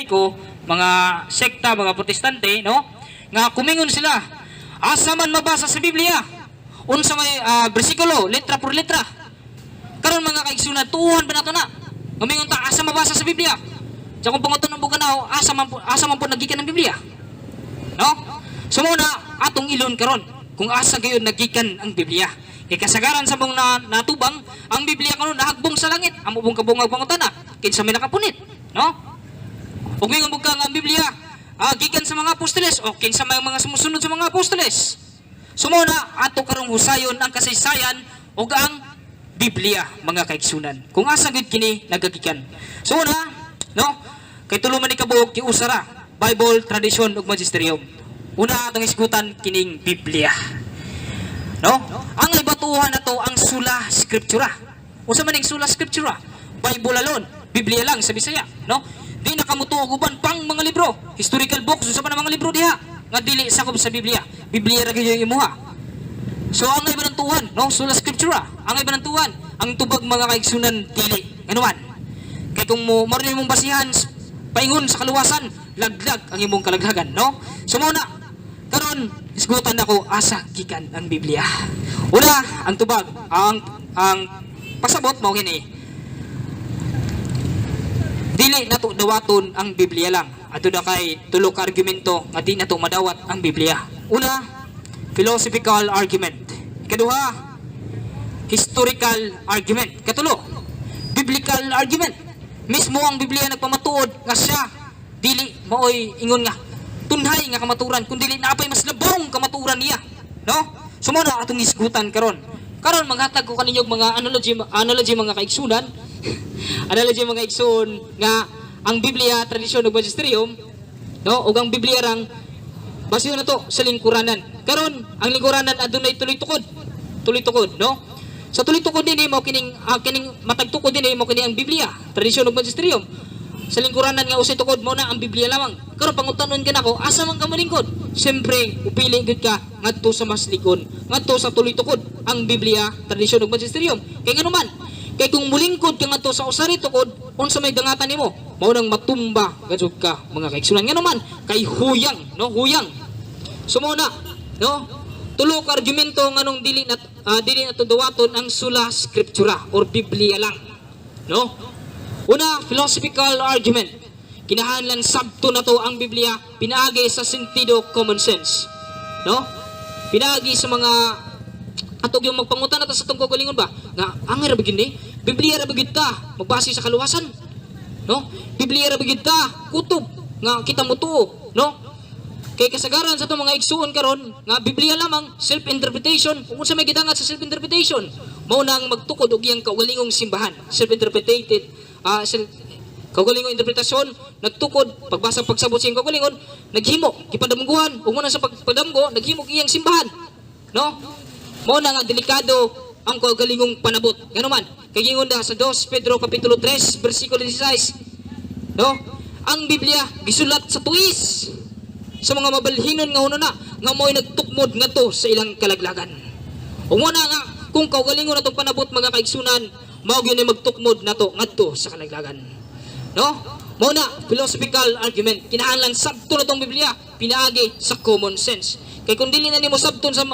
Katoliko, mga sekta, mga protestante, no? Nga kumingon sila, asa man mabasa sa Biblia, unsa may bersikulo, letra por letra. Karon mga kaigsunan, tuuhan ba nato na? Kumingon ta, asa mabasa sa Biblia? Sa kung pangutan ng buganaw, asa man po nagikan ng Biblia? No? So muna, atong ilon karon kung asa gayon nagikan ang Biblia. Kay kasagaran sa mong natubang, ang Biblia karon nahagbong sa langit. Amo bong kabungag pangutana, kinsa may nakapunit, no? Ug mingon bug ang Biblia, gikan sa mga apostoles o kinsa may mga sumusunod sa mga apostoles. Sumuna ato karong husayon ang kasaysayan ug ang Biblia, mga kaigsunan. Kung asa gid kini nagagikan. So una, no? Kay tulo man ni kabuok ti usara, Bible, tradition ug magisterium. Una atong isgutan kining Biblia. No? Ang ibatuhan nato ang sula scriptura. Unsa man ning sula scriptura? Bible alone, Biblia lang sa Bisaya, no? Di nakamutuog uban pang mga libro, historical books, unsa man ang mga libro diha nga dili sakop sa Biblia. Biblia ra gyud yung imuha. So ang ibanantuhan, no? Sula scriptura. Ang ibanantuhan, ang tubag mga kaigsunan dili. Anuman? Kay kung mo maron imong basihan paingon sa kaluwasan, laglag ang imong kalaglagan, no? So muna karon isgutan nako asa gikan ang Biblia. Una, ang tubag, ang pasabot mao kini. Dili nato dawaton ang Biblia lang. Adto na kay tulo ka argumento nga di nato madawat ang Biblia. Una, philosophical argument. Ikaduha, historical argument. Katulo, biblical argument. Mismo ang Biblia nagpamatuod nga siya dili maoy ingon nga tunhay nga kamaturan kundi naapay mas labong kamaturan niya, no? Sumuna atong isgutan karon maghatag ko kaninyog mga analogy mga kaigsunan analogy mga igsoon nga ang Biblia, tradisyon ug magisterium, no? Ug ang Biblia rang basiyo na to sa lingkuranan. Karon ang lingkuranan adunay tuloy-tukod, no? Sa tuloy-tukod dinhi mo kining matagtukod dinhi mo kini ang Biblia, tradisyon ug magisterium. Sa lingkuranan nga usay tukod mo na ang Biblia lamang. Karon pangutanon ka nako, asa man ka malingkod? Siyempre, upili gud ka ngadto sa mas likod, ngadto sa tuloy-tukod ang Biblia, tradisyon ug magisterium. Kay ngano man, kay kung mulingkod ka ngadto sa usari tukod, unsa may dangatan nimo? Mao nang matumba gajud ka mga kaigsunan. Ngano man, kay huyang, no? Huyang. Sumuna, no? Tulo ka argumento nganong dili nato dawaton ang sula scriptura or Biblia lang, no? Una, philosophical argument. Kinahanglan sabto na to ang Biblia, pinaagi sa sentido common sense. No? Pinaagi sa mga atog yung magpangutan nato sa tong kagalingon ba? Nga ang ra begini, Biblia ra begid ta, magbase sa kaluwasan. No? Biblia ra begid ta, kutob nga kita motuo, no? Kay kasagaran sa itong mga igsuon karon nga Biblia lamang self-interpretation. Kung sa may gidangat sa self-interpretation, mao nang magtukod og iyang kaugalingong simbahan. Self-interpreted kaugalingong interpretasyon, nagtukod pagbasa pagsabot sa iyang kaugalingon, naghimo gipadamguhan ug muna sa pagpadamgo naghimo iyang simbahan, no? Mao na nga delikado ang kaugalingong panabot. Ngano man kay gingon da sa 2 Pedro kapitulo 3 bersikulo 16, no? Ang Biblia gisulat sa tuis sa mga mabalhinon nga hunana nga mo'y nagtukmod ngadto sa ilang kalaglagan. Ug muna nga kung kaugalingon natong panabot mga kaigsunan, mao gyud magtukmod nato ngadto sa kalaglagan, no? Mao na philosophical argument. Kinahanglan sabto na tong Biblia, pinaagi sa common sense. Kay kung dili na nimo sabton sa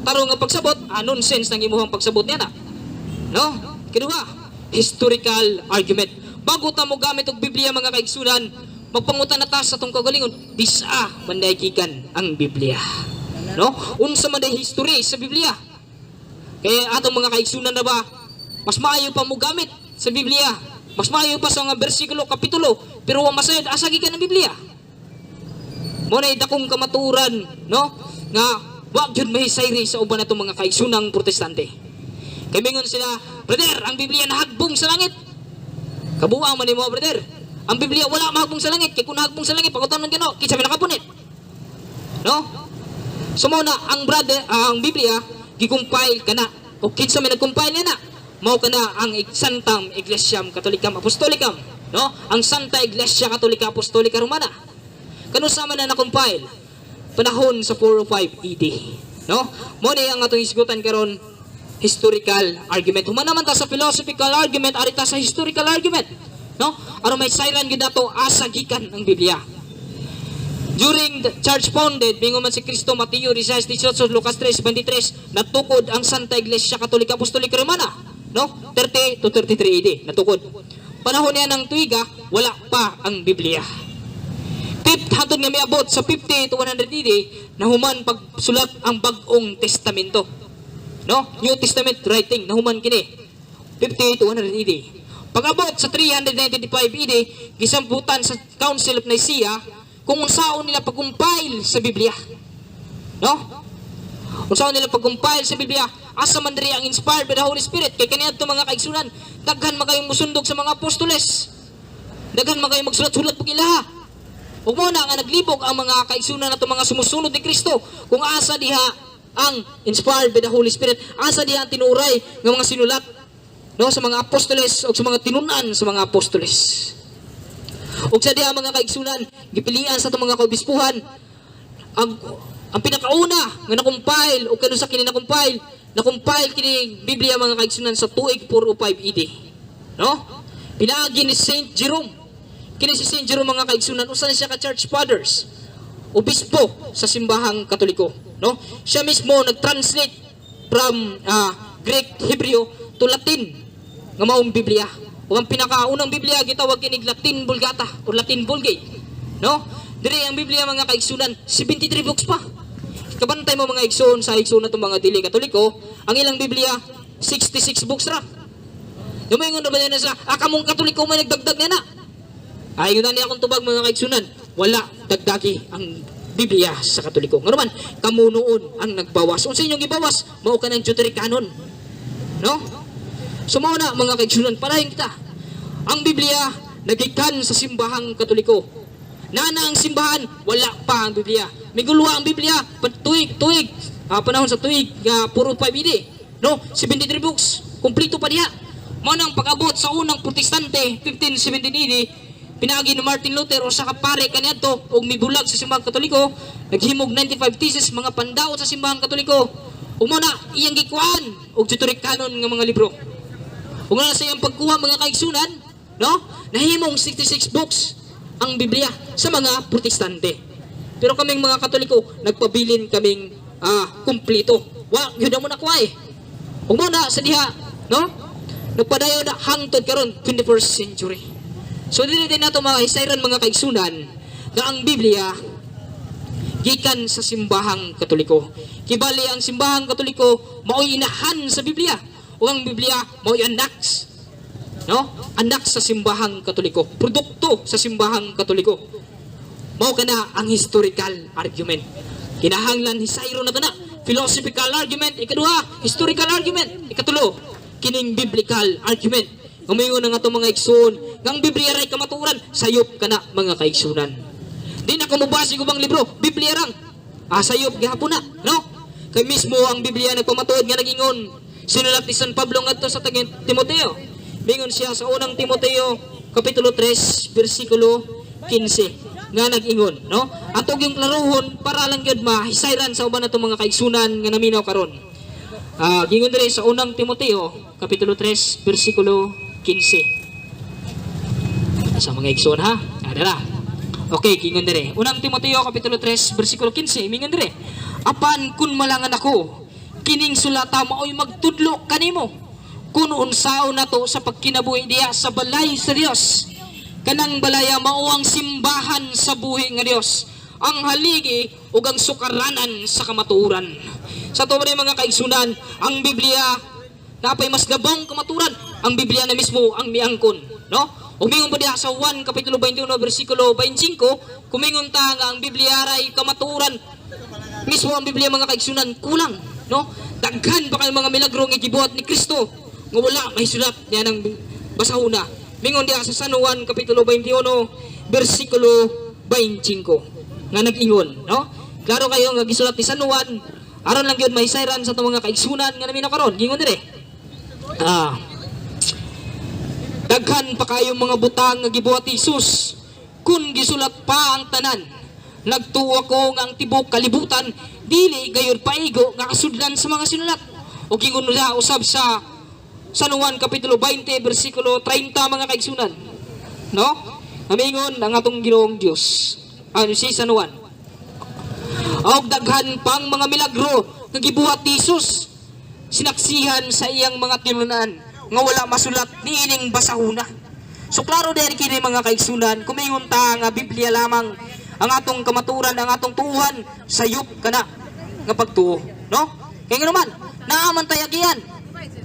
tarong nga pagsabot, nonsense nang imuhang pagsabot niya na, no? Kinuha, historical argument. Bago ta mo gamit og Biblia mga kaigsunan, magpangutan na ta sa tong kaugalingon, disa man gikan ang Biblia, no? Unsa man day history sa Biblia? Kaya atong mga kaigsunan na ba, mas maayo pa mo gamit sa Biblia. Mas maayo pa sa mga bersikulo, kapitulo. Pero ang masayad, asa gikan ng Biblia. Muna dakong kamaturan, no? Nga, wag yun mahisayri sa uban na itong mga kaigsunang protestante. Kaya mingon sila, brother, ang Biblia nahagbong sa langit. Kabuang man mo, brother. Ang Biblia wala mahagbong sa langit. Kaya kung nahagbong sa langit, pagkutanon ka no, kitsa may nakapunit. No? So muna, ang Biblia, gikumpile ka na. O kitsa may nagkumpile nga na. Mao kana ang Santang Iglesiam Katolikam Apostolicam, no? Ang Santa Iglesia Katolika Apostolika Romana. Kano sama na na-compile panahon sa 405 AD, no? Mo ni ang atong isgutan karon historical argument. Human naman ta sa philosophical argument, arita sa historical argument. no? Aron may sayran gyud nato asa gikan ang Biblia. During the church founded, bingon man si Cristo, Mateo 16:18, Lucas 3:23, natukod ang Santa Iglesia Katolika Apostolika Romana, no? 30 to 33 AD, natukod. Panahon niya ng tuiga, wala pa ang Biblia. Hantod nga miabot sa 50 to 100 AD, nahuman pagsulat ang Bag-ong Testamento. No? New Testament writing, nahuman kini. 50 to 100 AD. Pag-abot sa 395 AD, gisambutan sa Council of Nicaea kung unsaon nila pag-compile sa Biblia. No? Unsaon nila pag-compile sa Biblia, asa man diri ang inspired by the Holy Spirit. Kay kaniadto mga kaigsunan, daghan magayong musundog sa mga apostoles. Daghan magayong magsulat-sulat pug ilaha. Ug mao na nga naglibog ang mga kaigsunan nato mga sumusunod ni Kristo kung asa diha ang inspired by the Holy Spirit, asa diha ang tinuray ng mga sinulat, no, sa mga apostoles o sa mga tinunan sa mga apostoles. Ug sa diha mga kaigsunan, gipilian sa itong mga kaobispuhan ang pinakauna nga na-compile o kano sa kini na-compile kini Biblia mga kaigsunan sa tuig 405 AD. No? Pinaagi ni Saint Jerome. Kini si Saint Jerome mga kaigsunan, usa na siya ka church fathers, obispo sa simbahang Katoliko, no? Siya mismo nag-translate from Greek, Hebrew to Latin nga maong Biblia. O ang pinakaunang Biblia gitawag kinig Latin Vulgata o Latin Vulgate, no? Diri ang Biblia mga kaigsunan, 73 books pa. Kabantay mo mga igsoon sa igsoon na itong mga dili Katoliko, ang ilang Biblia 66 books ra. Dumayon na ba yan sa akamong Katoliko may nagdagdag na na. Ay yun na niya akong tubag mga kaigsunan, wala dagdagi ang Biblia sa Katoliko. Nga naman, kamo noon ang nagbawas. Kung sa inyong ibawas, mao ka ng Deuterocanon, no? So mao na mga kaigsunan, parahin kita. Ang Biblia nagikan sa simbahang Katoliko. Nana ang simbahan, wala pa ang Biblia. Miguluha ang Biblia, tuig, panahon sa tuig, puro 5 AD, no? 73 books, kumplito pa diha. Manang pag-abot sa unang Protestante, 1517 AD, pinagi ni Martin Luther o sa kapare kaniadto og mibulag sa simbahang Katoliko, naghimog 95 thesis mga pandaot sa simbahang Katoliko. Ug mo na iyang gikuan og Deuterocanon nga mga libro. Ug na sa iyang pagkuha mga kaigsunan, no? Nahimong 66 books ang Biblia sa mga Protestante. Pero kaming mga Katoliko, nagpabilin kaming kumplito. Wa, yun na mo na kuha eh. Ug mo na sa diha, no? Nagpadayon na hangtod karon 21st century. So dili din nato mga hisayran mga kaigsunan na ang Biblia gikan sa simbahang Katoliko. Kibali ang simbahang Katoliko mao'y inahan sa Biblia o ang Biblia mao'y anak, no? Anak sa simbahang Katoliko, produkto sa simbahang Katoliko. Mao kana ang historical argument. Kinahanglan hisayro na kana, philosophical argument, ikaduha, historical argument, ikatulo, kining biblical argument. Umayon na nga itong mga igsoon, ngang Biblia ray kamaturan, sayop ka na mga kaigsunan. Di na kumubasi ko bang libro, Biblia rang, sayop gihapon na, no? Kay mismo ang Biblia nagpamatuod nga nagingon, sinulat ni San Pablo nga sa Timoteo. Bingon siya sa unang Timoteo, Kapitulo 3, versikulo 15, nga nag-ingon, no? Atog yung klaruhon, para lang yun mahisayran sa uban na itong mga kaigsunan nga naminaw karon. Gingon diri sa unang Timoteo, Kapitulo 3, versikulo 15. Sa mga igsoon ha? Adala. Okay, gingon diri. Unang Timoteo, Kapitulo 3, versikulo 15, mingon diri. Apan kun malangan ako, kining sulata mao'y magtudlo kanimo, kung unsaon nato sa pagkinabuhi diya sa balay sa Dios. Kanang balaya mao ang simbahan sa buhi nga Dios, ang haligi ug ang sukaranan sa kamatuoran. Sa tuwa mga kaigsunan, ang Biblia napay mas gabong kamaturan, ang Biblia na mismo ang miangkon, no? Umingon pa diha sa 1 kapitulo 21 bersikulo 25, kumingon ta nga ang Biblia ray kamaturan. Mismo ang Biblia mga kaigsunan kulang, no? Daghan pa kay mga milagro nga gibuhat ni Kristo nga wala mahisulat niya ng basahuna. Mingon diha sa San Juan kapitulo 21 bersikulo 25 nga nag-ingon, no? Klaro kayo nga gisulat ni San Juan aron lang gyud mahisayran sa mga kaigsunan nga naminaw karon. Gingon dire. Daghan pa kayong mga butang nga gibuhat ni Jesus kun gisulat pa ang tanan. Nagtuwa ko nga ang tibok kalibutan dili gayud paigo nga kasudlan sa mga sinulat. O gingon na usab sa San Juan kapitulo 20 bersikulo 30 mga kaigsunan. no? Amingon ang atong Ginoong Dios. Ano si San Juan? Og daghan pang mga milagro nga gibuhat ni Jesus. Sinaksihan sa iyang mga tinunan nga wala masulat niining basahuna. So klaro dahil kini mga kaigsunan, kumingon ta nga Biblia lamang ang atong kamaturan, ang atong tuuhan sayop kana nga pagtuo, no? Kaya nga naman, naaman tayagian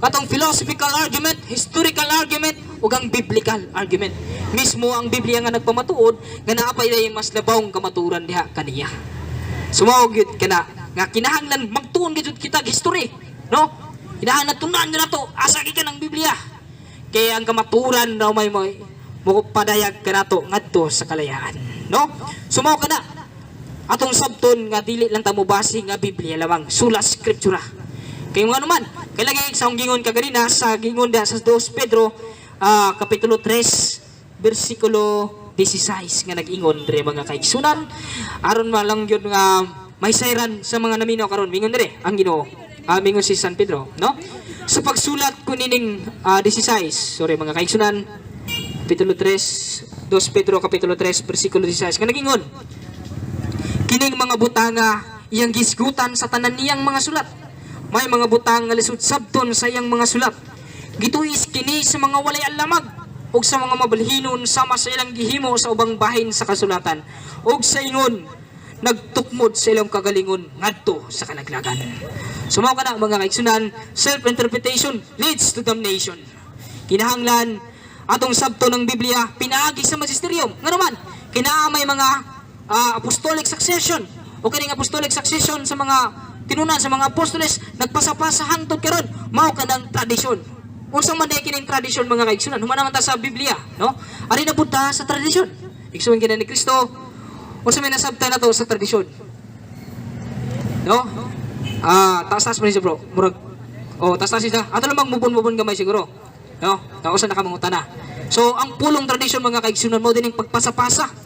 katong philosophical argument, historical argument, ug ang biblical argument. Mismo ang Biblia nga nagpamatuod nga naapay day mas labawng kamaturan diha kaniya. Sumao gyud kana nga kinahanglan magtuon gyud kita history, no? Kinahanglan tunan gyud nato asa gikan ang Biblia. Kaya ang kamaturan daw may padayag kanato ngadto sa kalayaan, no? Sumao kana atong sabton nga dili lang ta mobasi nga Biblia lamang, sula scriptura. Kay mga naman, kailangan sa gingon kaganina sa gingon da sa 2 Pedro kapitulo 3 bersikulo 16 nga nag-ingon dire mga kaigsunan aron malang gyud nga may sayran sa mga naminaw karon mingon dire ang Ginoo. Mingon si San Pedro, no? Sa pagsulat ko nining 16, sorry mga kaigsunan, kapitulo 3, 2 Pedro kapitulo 3 bersikulo 16 nga nag-ingon, kining mga butanga iyang gisgutan sa tanan niyang mga sulat. May mga butang nga lisod sabton sa iyang mga sulat. Gituis kini sa mga walay alamag ug sa mga mabalhinon sama sa ilang gihimo sa ubang bahin sa kasulatan ug sa ingon nagtukmod sa ilang kagalingon ngadto sa kalaglagan. Sumaw ka na mga kaigsunan, self-interpretation leads to damnation. Kinahanglan atong sabto ng Biblia pinaagi sa magisterium. Nga naman, kinaamay mga apostolic succession o kaning apostolic succession sa mga tinunan sa mga apostoles nagpasapasa hangtod karon mao kanang tradisyon. Unsang man day kining tradisyon mga kaigsunan, human naman ta sa Biblia, no? Ari na budta sa tradisyon. Igsuon kini ni Kristo. Unsa may nasabtan nato sa tradisyon? No? Taas-taas pa niya bro. Murag taas-taas siya. Ato lang mubon-mubon gamay siguro. No? Kausan na kamang utana. So ang pulong tradisyon mga kaigsunan mo din yung pagpasapasa.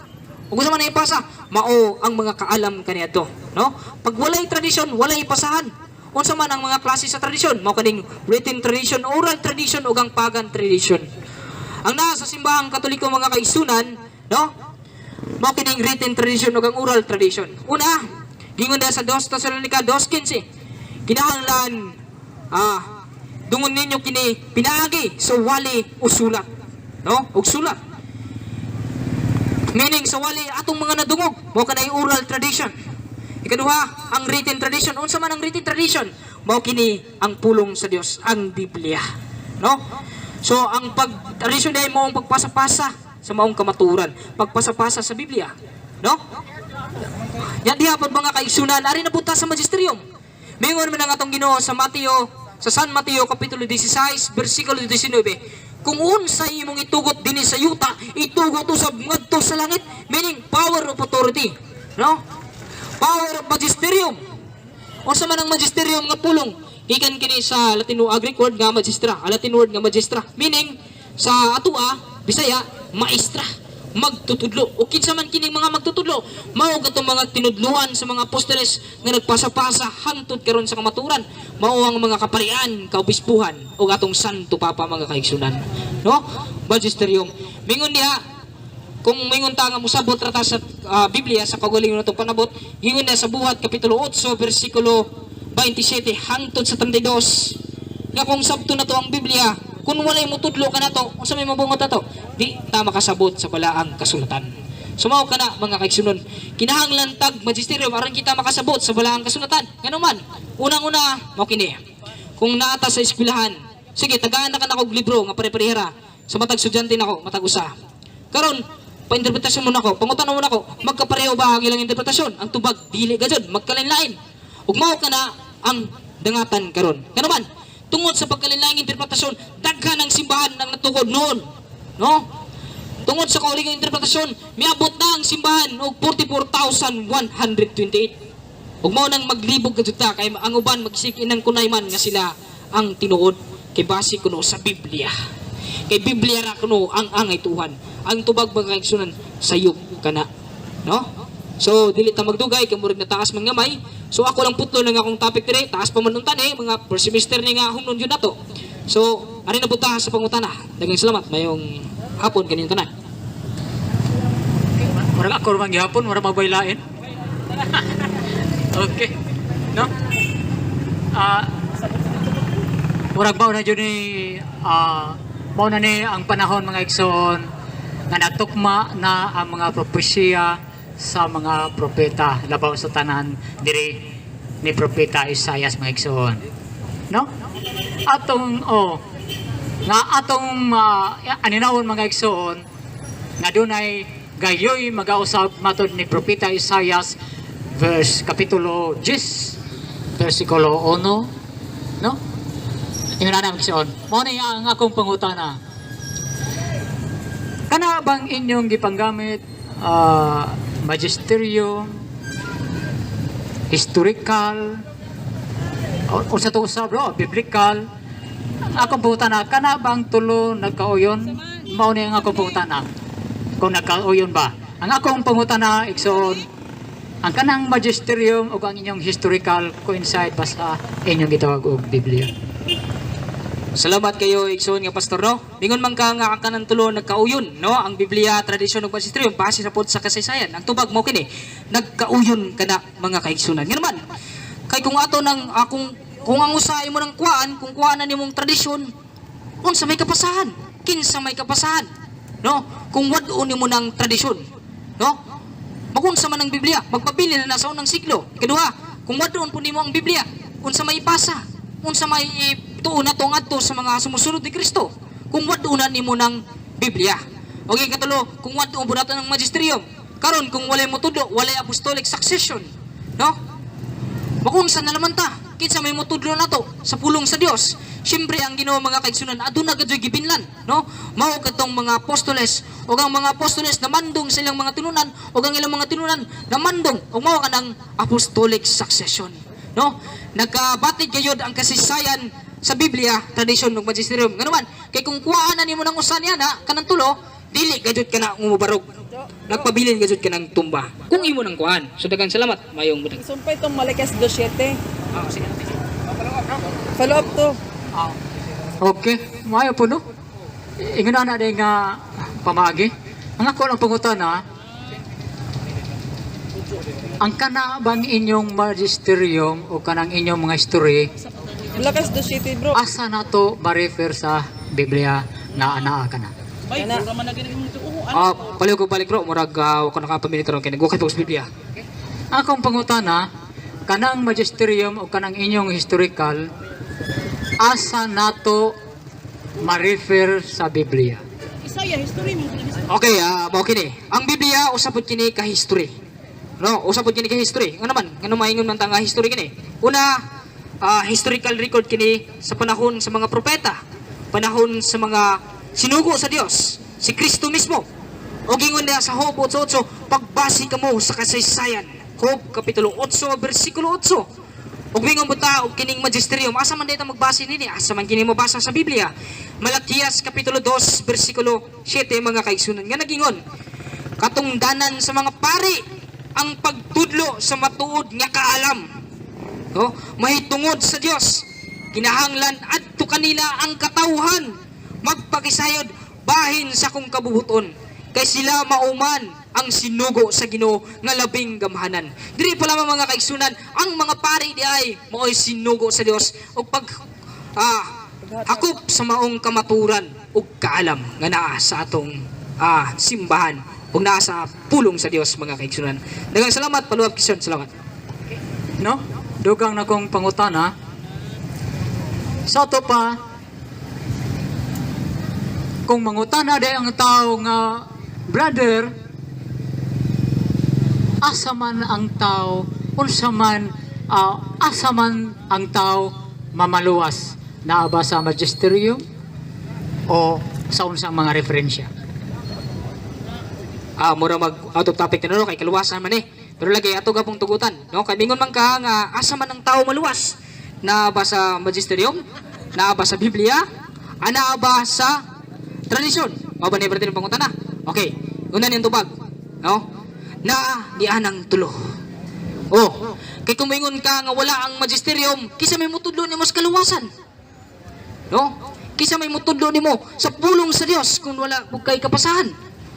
Ug gusto man na ipasa, mao ang mga kaalam kaniadto, no? Pag walay tradisyon, walay ipasahan. Unsa man ang mga klase sa tradisyon, mao kaning written tradition, oral tradition ug ang pagan tradition. Ang naa sa simbahang Katoliko mga kaigsunan, no? Mao kining written tradition ug ang oral tradition. Una, gingon sa 2 Tesalonica 2:15. Kinahanglan dungon ninyo kini pinaagi sa wali o sulat, no? Ug sulat. Meaning sa wali atong mga nadungog mao kanay oral tradition. Ikaduha, ang written tradition. Unsa man ang written tradition? Mao kini ang pulong sa Dios, ang Biblia, no? So ang tradition day mo ang pagpasa-pasa sa maong kamaturan, pagpasa-pasa sa Biblia, no? Yan diha pod mga kaigsunan, ari na buta sa magisterium. Mingon man ang atong Ginoo sa San Mateo kapitulo 16 bersikulo 19. Kung unsay imong itugot dinhi sa yuta, itugot usab ngadto sa langit, meaning power of authority, no? Power of magisterium. Unsa man ang magisterium nga pulong? Gikan kini sa Latin Greek word nga magistra, Latin word nga magistra, meaning sa atua Bisaya maestra, magtutudlo. O kinsa man kining mga magtutudlo, mao gatong mga tinudluan sa mga apostoles nga nagpasa-pasa hangtod karon sa kamaturan. Mao ang mga kaparian, kaobispuhan o atong santo papa mga kaigsunan, no? Magisterium. Mingon niya kung mingon ta nga musabot rata sa Biblia sa kaugalingon natong panabot, gingon niya sa Buhat kapitulo 8 bersikulo 27 hangtod sa 32 nga kung sabto na to ang Biblia, kung walay mo tudlo ka na to, unsa may mabungot na to, di ta makasabot sa balaang kasulatan. Sumaw ka na mga kaigsunon, kinahanglan tag magisterium aron kita makasabot sa balaang kasulatan. Ngano man, unang-una mao kini, kung naata sa eskwelahan, sige tagaan na ka na kog libro nga pare-parehara sa matag estudyante nako, matag usa. Karon pa-interpretasyon mo nako, pangutan mo nako, magkapareho ba ang ilang interpretasyon? Ang tubag dili gajud, magkalain-lain. Ug mao kana ang dangatan karon. Ngano man, tungod sa pagkalain-laing interpretasyon, daghan ang simbahan nang natukod noon, no? Tungod sa kauligang interpretasyon, miabot na ang simbahan og 44,128. Ug mao nang maglibog kadto ta kay ang uban magsikin ng kunayman nga sila ang tinuod kay base kuno sa Biblia. Kay Biblia ra kuno ang angay tuhan. Ang tubag mga kaigsunan sayop kana, no? So dili ta magdugay kay murag na taas man gamay. So ako lang putlo lang akong topic dire, taas pa man untan mga first semester ni nga humnon jud nato. So ari na buta sa pangutana. Daghang salamat mayong hapon kaning tanan. Murag ako naman gihapon, murag mabaylain. Okay. No? Murag mao na jud ni mao na ni ang panahon mga igsoon nga natukma na ang mga propesya sa mga propeta labaw sa tanan diri ni propeta Isaias mga igsoon. No? Atong nga atong aninawon mga igsoon nga dunay gayoy magausab matod ni propeta Isaias kapitulo 10 versikulo 1, no? Ingon na magsoon. Mao ni ang akong pangutana. Kana bang inyong gipanggamit magisterium, historical, o sa to usab biblical? Akong pangutana, kana bang tulo nagkauyon? Mao ni ang akong pangutana. Kung nagkauyon ba? Ang akong pangutana igsoon, ang kanang magisterium o ang inyong historical coincide ba sa inyong gitawag og Biblia? Salamat kayo igsoon nga pastor no. Mingon man ka nga ang kanang tulo nagkauyon no, ang Biblia, tradisyon ug magisterium base sa pod sa kasaysayan. Ang tubag mo kini nagkauyon kana mga kaigsunan. Nga naman kay kung ato nang kung ang usahay mo ng kuan, kung kuan na nimong tradisyon, unsa may kapasahan? Kinsa may kapasahan? No? Kung wad-on nimo ng tradisyon, no? Magunsa man ang Biblia, magpabili na sa unang siglo. Ikaduha, kung wad-on po nimo ang Biblia, unsa may ipasa? Unsa may ituon na ngadto sa mga sumusunod ni Kristo? Kung wad-on nimo ng Biblia. Okay, katulo, kung wad-on po nato ng magisterium, karon kung walay motudlo, walay apostolic succession, no? Magunsa na naman ta? Kinsa may motudlo nato sa pulong sa Dios? Siyempre ang Ginoo mga kaigsunan aduna gadyoy gibinlan, no? Mao kadtong mga apostoles o ang mga apostoles namandong sa ilang mga tinunan o ang ilang mga tinunan namandong o mao kanang apostolic succession, no? Nagkabatid gayud ang kasaysayan sa Biblia, tradisyon ug magisterium. Nganuman kay kung kuhaan na nimo nang usa niya na kanang tulo, dili gayud kana umubarog. Nagpabilin gayud kanang tumba. Kung imo nang kuhaan. So daghang salamat. Mayong budag. Sumpay itong Malakas 2:7. Sige. Follow up to. Okay, maayo po no. Ingon na day nga pamagi. Ang ako lang pangutana, ang kana bang inyong magisterium o kanang inyong mga history Malakas 2:7 bro. asa na to ma-refer sa Biblia na anaa kana? Paliw ko balik bro, murag ako nakapamili karon kay nagukay pa sa Biblia. Akong pangutana, kanang magisterium o kanang inyong historical asa nato ma-refer sa Biblia? Isaya history mo. Okay, mao kini. Ang Biblia usapod kini ka history. No, usapod kini ka history. Nga naman, ngano maingon man ta nga history kini? Una, historical record kini sa panahon sa mga propeta, panahon sa mga sinugo sa Dios, si Kristo mismo. O gingon niya sa Job 8:8, pagbasi kamo sa kasaysayan. Job kapitulo 8 bersikulo 8. Ug mingon buta og kining magisterium, asa man dito magbase nini? Asa man kini mabasa sa Biblia? Malakias kapitulo 2 bersikulo 7 mga kaigsunan nga nagingon, katungdanan sa mga pari ang pagtudlo sa matuod nga kaalam. No? Mahitungod sa Dios. Kinahanglan adto kanila ang katawhan magpakisayod bahin sa kung kabubuton. Kay sila mauman ang sinugo sa Ginoo nga labing gamhanan. Diri pa lamang mga kaigsunan, ang mga pari di ay mao'y sinugo sa Dios ug hakop sa maong kamaturan ug kaalam nga naa sa atong simbahan ug naa sa pulong sa Dios mga kaigsunan. Daghang salamat, paluab kisyon, salamat. No? Dugang na kong pangutana. Sa to pa, kung mangutana day ang tao nga, brother, asa man ang tao, unsa man, asa man ang tao mamaluwas, naaba sa magisterium o sa unsang mga referensya? Mura mag out of topic na no, kay kaluwasan man eh. Pero lagi ato gapong tugutan, no? Kay mingon man ka nga asa man ang tao maluwas? Na ba sa magisterium? Na ba sa Biblia? Ana ba sa tradisyon? O ba ni brother pangutan na? Okay, una niyang tubag, no? Na di anang tulo. Oh, kay kung mingon ka nga wala ang magisterium, kisa may mutudlo nimo sa kaluwasan. No? Kisa may mutudlo nimo sa pulong sa Dios kung wala kay kapasahan.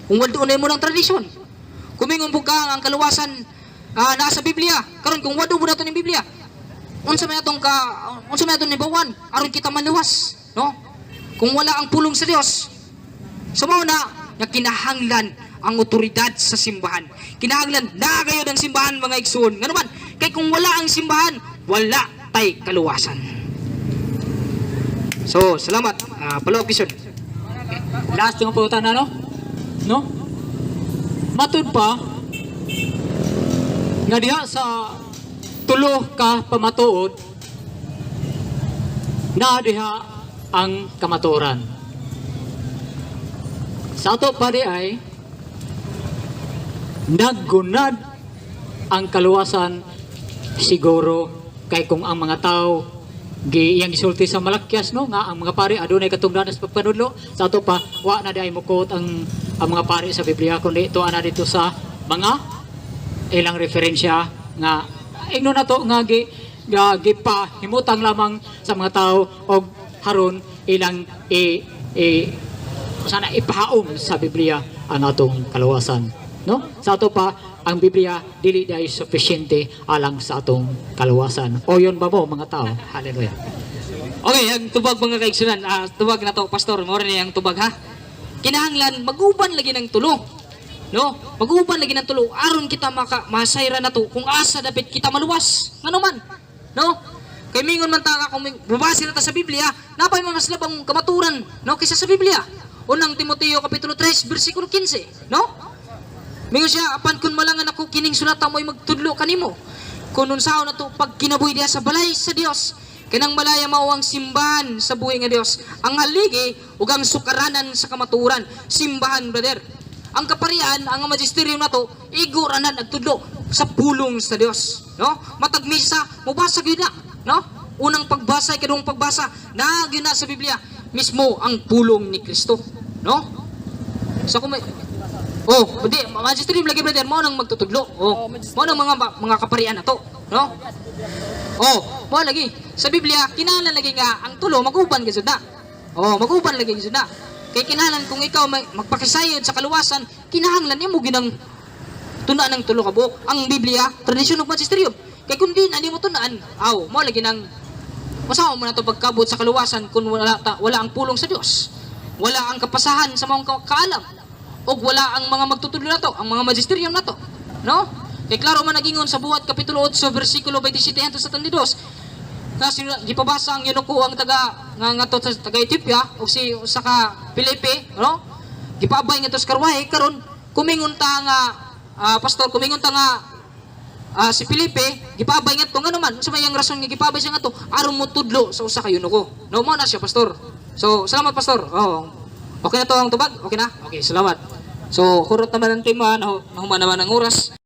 Kung wala doon mo ng tradisyon. kumingon po ka ang kaluwasan naa sa Biblia. Karon kung wado mo nato ni Biblia, unsa may atong nibawan aron kita maluwas, no? Kung wala ang pulong sa Dios, sumaw na kinahanglan ang otoridad sa simbahan. Kinahanglan na kayo ng simbahan mga igsoon. Nga naman, kay kung wala ang simbahan, wala tay kaluwasan. So, salamat. Follow-up question. Last yung putan na, no? Matud pa, nga diha sa tulo ka pamatuod, na diha ang kamaturan. Sa ato pa di ay, naggunad ang kaluwasan siguro kay kung ang mga tao iyang gisulti sa malakyas, no, nga ang mga pari adunay katungdanan sa pagpanudlo. Sa ato pa wa na di ay mukot ang mga pari sa Biblia, kundi ito ana dito sa mga ilang referensya nga ingno na to nga gipahimutang lamang sa mga tao og haron ilang sana ipahaom sa Biblia ang atong kaluwasan, no? Sa ato pa ang Biblia dili dai sufficiente alang sa atong kaluwasan. O yun ba mo mga tao? Hallelujah. Okay, ang tubag mga kaigsunan, tubag na to, pastor, mo rin yung tubag ha. Kinahanglan, mag-uban lagi ng tulo. No? Mag-uban lagi ng tulo. Aron kita masayra na to, kung asa dapat kita maluwas. Ano man? No? Kay mingon man ta kung bubasi na ta sa Biblia, napay mas labang kamaturan, no, kaysa sa Biblia. Unang Timoteo kapitulo 3 bersikulo 15, no? Mingon siya, apan kun malangan ako kining sulata mo'y magtudlo kanimo. Kung unsaon na to pag kinabuhi diha sa balay sa Dios, kanang malaya mao ang simbahan sa buhi nga Dios. Ang haligi ug ang sukaranan sa kamaturan, simbahan, brother. Ang kaparian, ang magisterium na to, iguranan nagtudlo sa pulong sa Dios, no? Matag misa, mubasa gyud na, no? Unang pagbasa, ikadung pagbasa, na gyud na sa Biblia mismo ang pulong ni Kristo, no? So kung may di, magisterium lagi brother, mo nang magtutudlo. Mo nang mga kaparian na to, no? Mo lagi sa Biblia kinahanglan lagi nga ang tulo maguban gyud na. Maguban lagi gyud na. Kay kinahanglan kung ikaw magpakisayod sa kaluwasan, kinahanglan nimo ginang tuna ng tulo ka buok. Ang Biblia, tradisyon ug magisterium. Kay kung di na nimo tunaan, mo lagi nang masawa mo na to pagkabot sa kaluwasan kung wala ang pulong sa Dios. Wala ang kapasahan sa mga kaalam. O wala ang mga magtutudlo na to, ang mga magisterium na to, no? Kay klaro man nagingon sa buhat kapitulo 8 bersikulo 27 hangtod sa 32. Kasi gipabasa ang Yunuko ang nga to sa taga Ethiopia o si sa ka Filipe, no? Gipaabay nga to sa karwahe karon kumingon ta nga pastor kumingon ta nga si Filipe gipaabay nga to ngano man sa mayang rason nga gipaabay siya nga to aron mo tudlo sa usa ka Yunuko. No mo na siya pastor. So salamat pastor. Okay na to ang tubag? Okay na? Okay, salamat. So, kurot naman ang tema, nahuman naman ang oras.